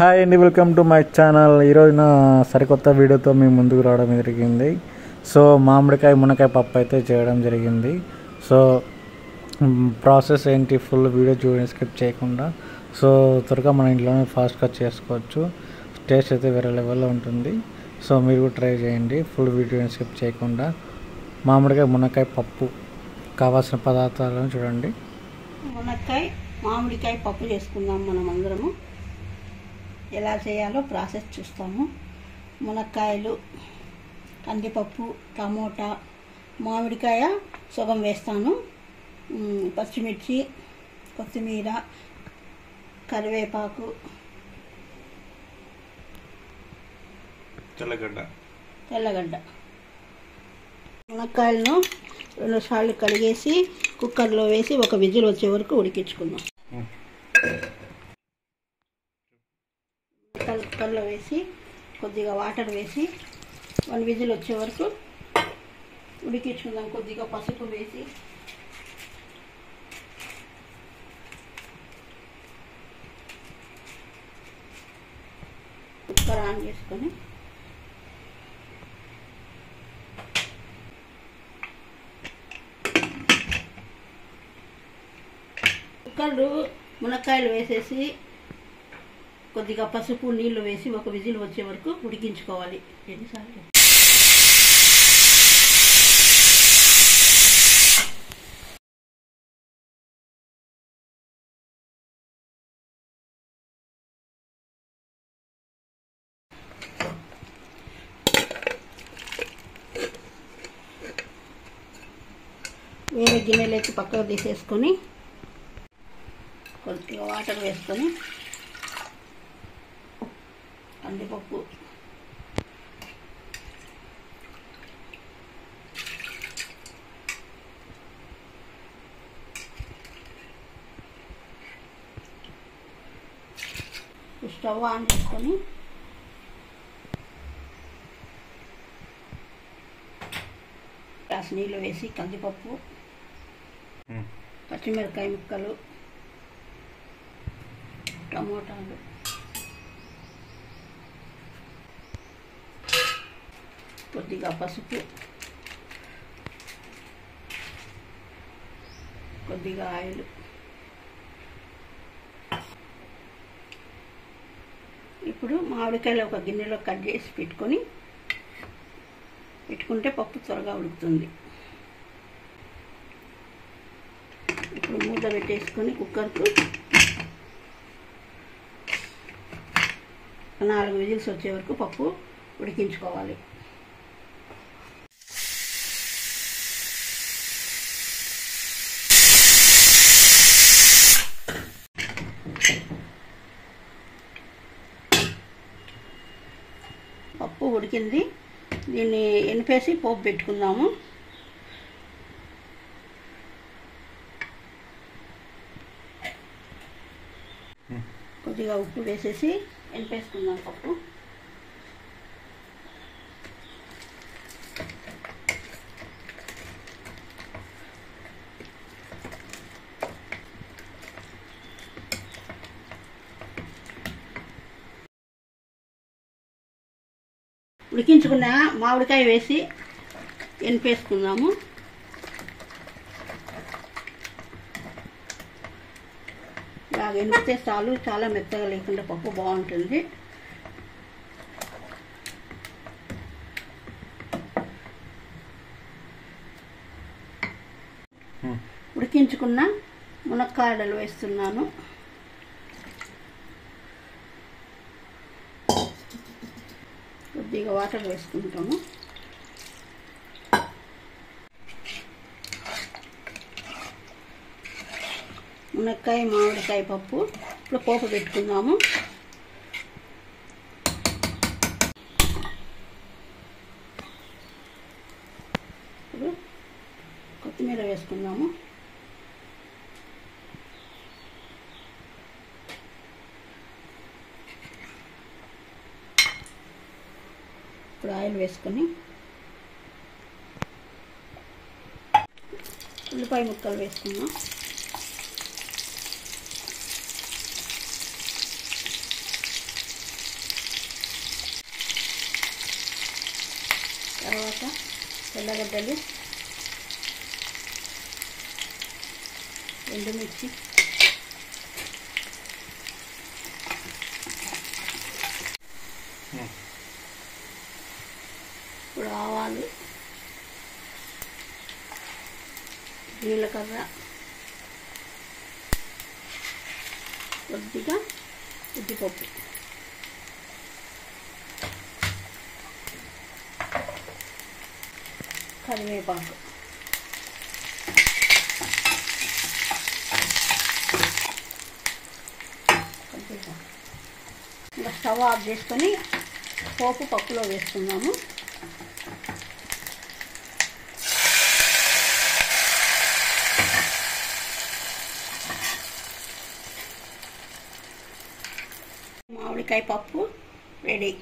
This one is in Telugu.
హాయ్ అండి, వెల్కమ్ టు మై ఛానల్. ఈరోజు నా సరికొత్త వీడియోతో మేము ముందుకు రావడం జరిగింది. సో మామిడికాయ మునక్కాయ పప్పు అయితే చేయడం జరిగింది. సో ప్రాసెస్ ఏంటి, ఫుల్ వీడియో చూడండి, స్కిప్ చేయకుండా. సో త్వరగా మన ఇంట్లోనే ఫాస్ట్గా చేసుకోవచ్చు. టేస్ట్ అయితే వేరే లెవెల్లో ఉంటుంది. సో మీరు కూడా ట్రై చేయండి, ఫుల్ వీడియోని స్కిప్ చేయకుండా. మామిడికాయ మునక్కాయ పప్పు కావాల్సిన పదార్థాలను చూడండి. మునక్కాయ మామిడికాయ పప్పు చేసుకుందాం. మనం అందరము ఎలా చేయాలో ప్రాసెస్ చూస్తాము. మునక్కాయలు, కందిపప్పు, టమోటా, మామిడికాయ సగం వేస్తాను, పచ్చిమిర్చి, కొత్తిమీర, కరివేపాకు, తెల్లగడ్డ. మునక్కాయలను 2 సార్లు కడిగేసి కుక్కర్లో వేసి ఒక విజిల్ వచ్చే వరకు ఉడికించుకుందాం. కుక్కర్లో వేసి కొద్దిగా వాటర్ వేసి 1 విజిల్ వచ్చే వరకు ఉడికించుకుందాం. కొద్దిగా పసుపు వేసి కుక్కర్ ఆన్ చేసుకొని కుక్కర్లు మునక్కాయలు వేసేసి కొద్దిగా పసుపు నీళ్లు వేసి ఒక విజిల్ వచ్చే వరకు ఉడికించుకోవాలి. ఎన్నిసార్లు వేరే గిన్నెలోకి పక్కకు తీసేసుకొని కొద్దిగా వాటర్ వేసుకొని కందిపప్పు, స్టవ్ ఆన్ చేసుకొని గ్లాస్ నీళ్ళు వేసి కందిపప్పు, పచ్చిమిరపకాయ ముక్కలు, టమోటాలు, కొద్దిగా పసుపు, కొద్దిగా ఆయిల్, ఇప్పుడు మామిడికాయలు ఒక గిన్నెలో కట్ చేసి పెట్టుకుంటే పప్పు త్వరగా ఉడుకుతుంది. ఇప్పుడు మూత పెట్టేసుకొని కుక్కర్కు 4 విజిల్స్ వచ్చే వరకు పప్పు ఉడికించుకోవాలి. పప్పు ఉడికింది, దీన్ని ఎనిపేసి పోపు పెట్టుకుందాము. కొద్దిగా ఉప్పు వేసేసి ఎనిపేసుకుందాం పప్పు. ఉడికించుకున్న మామిడికాయ వేసి ఎనిపేసుకుందాము. ఇలాగ ఎనిపితే చాలు, చాలా మెత్తగా లేకుండా పప్పు బాగుంటుంది. ఉడికించుకున్న మునక్కాడలు వేస్తున్నాను. కొద్దిగా వాటర్ వేసుకుంటాము. మునక్కాయ మామిడికాయ పప్పు ఇప్పుడు పోపు పెట్టుకుందాము. ఇప్పుడు కొత్తిమీర వేసుకుందాము. ఇప్పుడు ఆయిల్ వేసుకొని ఉల్లిపాయ ముక్కలు వేసుకుందాం. తర్వాత తెల్లగడ్డలు, ఎండుమిర్చి, ఇప్పుడు ఆవాలు, జీలకర్ర, కొద్దిగా ఉద్దిపప్పు, కరివేపాకు, ఇంకా స్టవ్ ఆఫ్ చేసుకొని పోపు పప్పులో వేసుకుందాము. మామిడికాయ పప్పు రెడీ.